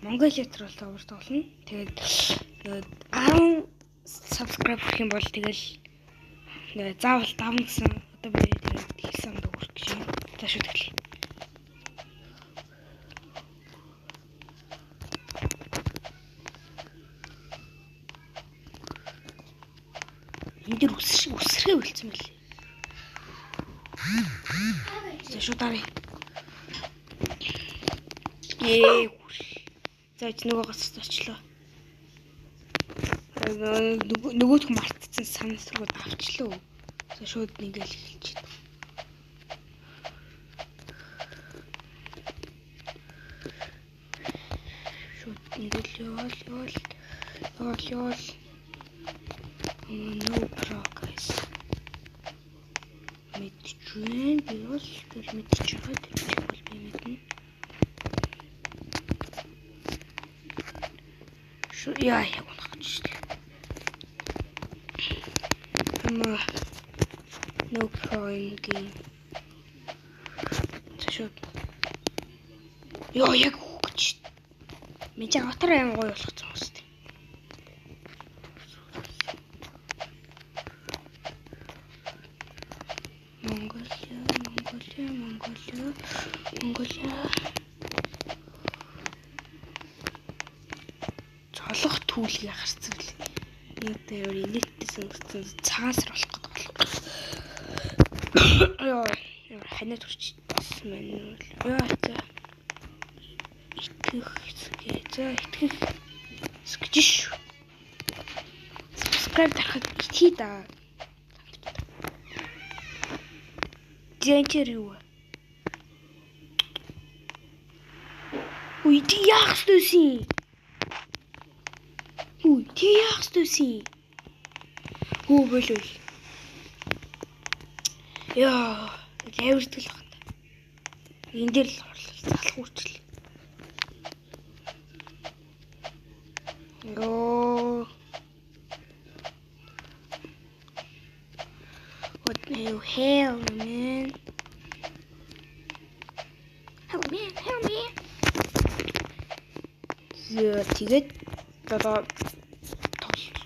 Mongolia troll тоглож тоглоно. Тэгээд 10 subscribe гэх юм бол тэгэл заавал давна гэсэн одоо би тэгээд хийсэн дүүрх гэж юм. За шүү тэгэл. Энд дэр үсрээ үлдсэн мэлээ. За шүү дарыг. За нөгөөс очлоо. Нөгөөх мартцсан санасрууд авчлаа. За шууд нэгэл хэлчихэ. Шууд нэгэл явал. No progress. Мэдчихвэн би бол тэр мэдчих байгаа тэр бол би мэднэ. Шо яа унахч. No point game. Шууд. Яа яг үгч. Мэж аватар аим гоё болгоцсон юм шүү дээ. Mongolia. Цолох түүлгийг харцсан л. Нэг дээр инээдсэн үстэн цаасар болох гэдэг болов. Яа ханаа төрч мэн. Яа за. Итгэх скжиш. Subscribe дарахад ичхий да. Зэнчэр юу? Ui, die jaagstusie. Ui, die jaagstusie. Hoe bedoel je? Ja, het heeft het gehad. In dit zal goed. Oh. What the hell, man? Help me. Тэгээд одоо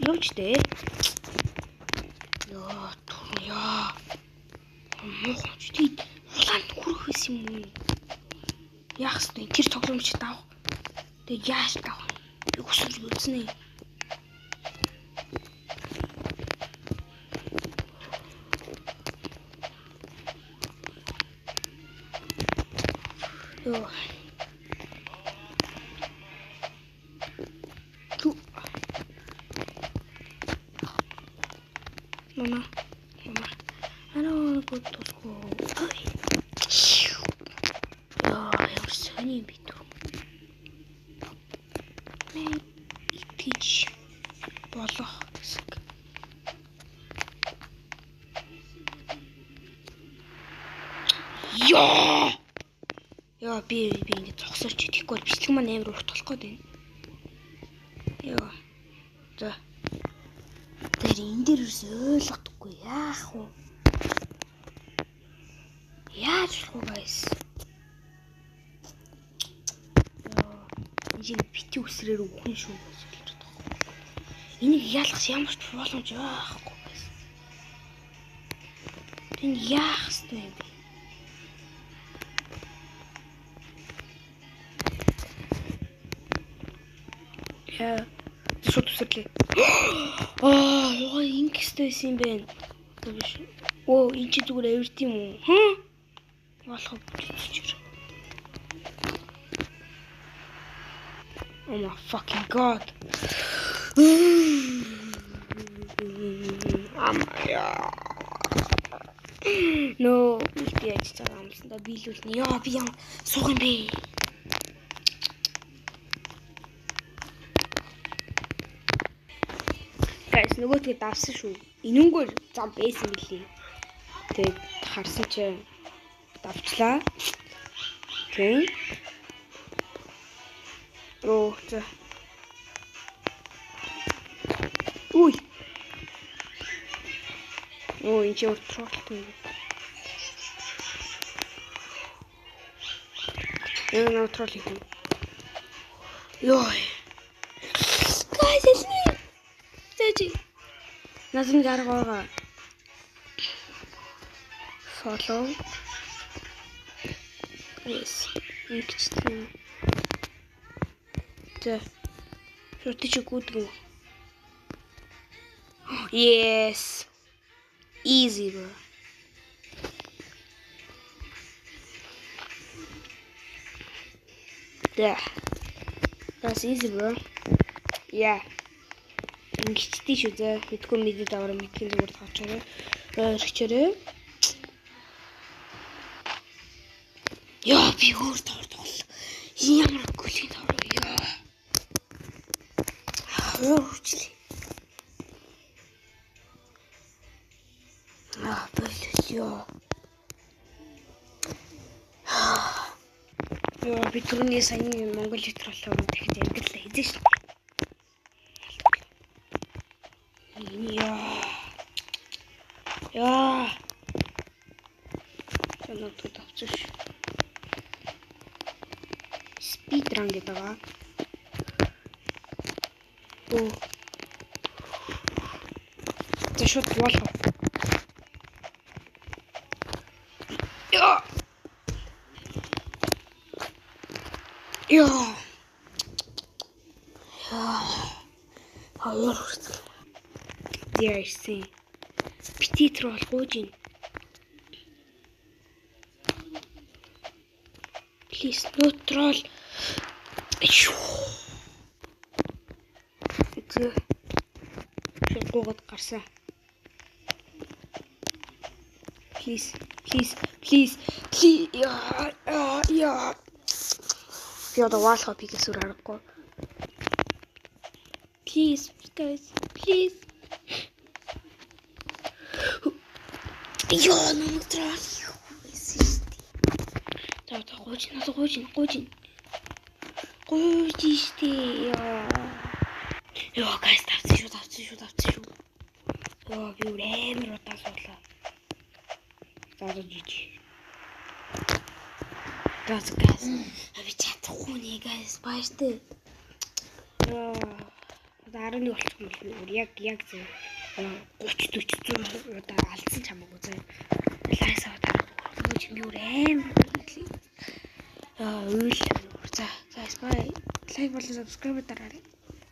явжтэй. Яа. Мохч тийм улаанд хүрэх байсан юм уу? Яах вэ? Тэр тоглоомч таав. Тэгээд яаш таав? Би өсөж үзснэ. Йоо. Mama. I don't want to go to school. You're sunny bit. Man, teach. Bolох. Яа би ингэ зогсооч тийхгүй бол бичлэг маань амар урт болох гээд байна. Яа. За. Тэр энэ дээр ойлгохгүй яах вэ? Яаж болох вэ guys? Яа, энэ бити үсрээр үхэн шүү гэж хэлж байгаа. Энийг яалах ямар ч боломж байхгүй guys. Энэ яах вэ юм бэ? Яа, шууд үсэрлээ. Яа, ингэстэй юм бэ? Оо, энэ ч зүгээр авирт юм уу? Болох болчихчих. Oh my fucking god. No, би яаж цагаан амсандаа биелүүлнэ. Яа, би яа суух юм бэ? Guys, нөгөөдгөө давсан шүү. Энэнгээр зам байсан гэлээ. Тэгээд харсан чи давчлаа. Тэг. Оо, за. Ui. Оо, энэ ч уртралт юм. Энэ уртрал юм. Ёо. Guys, эсний. Тэжи. Назын гаргаа. Follow. Yes. Ингэчтэй. Тэ. Шүтэж гүдэг. Yes. Easy, bro. Yeah. That's easy, bro. Yeah. Ингэчтэй шүү дээ. Мэдгүй мэдээд аваар мэдхийн зүгээр таачаарай. Орчорой. Яа, би өөр тоглол. Ямар гүлийн тоглол яа. Өөрчлөө. Боллоо. Яа, би түрүүний саяны Монгол литератур дахиж ангиллаа хийжээ шүү. Яа. Чанаа тут авчих. Speedrun гэдэг байгаа. Оо. За шууд болох. Яа. Яа. Хаяр. Яарси. Petit troll гоожин. Please no troll. Шилгуугаад гарсан. Please. Яа. Би одоо ваалхаа пикэсүр харахгүй. Please, guys. Please. Яа, намайг трал. За гоожин. Гоожиштэй. Яа, guys, тавцсан шүү. Яа, би амар удаа суулаа. За жиж. Guys. Би чадахгүй нэ, guys. Баяртай. Яа, 11 болчих юм бол яг зөв. 30-40 удаа алдсан ч хамаагүй заа. Лайсаа дараагүй чи би амар. Уйл. За, bye. Лайк болон subscribe дараарай.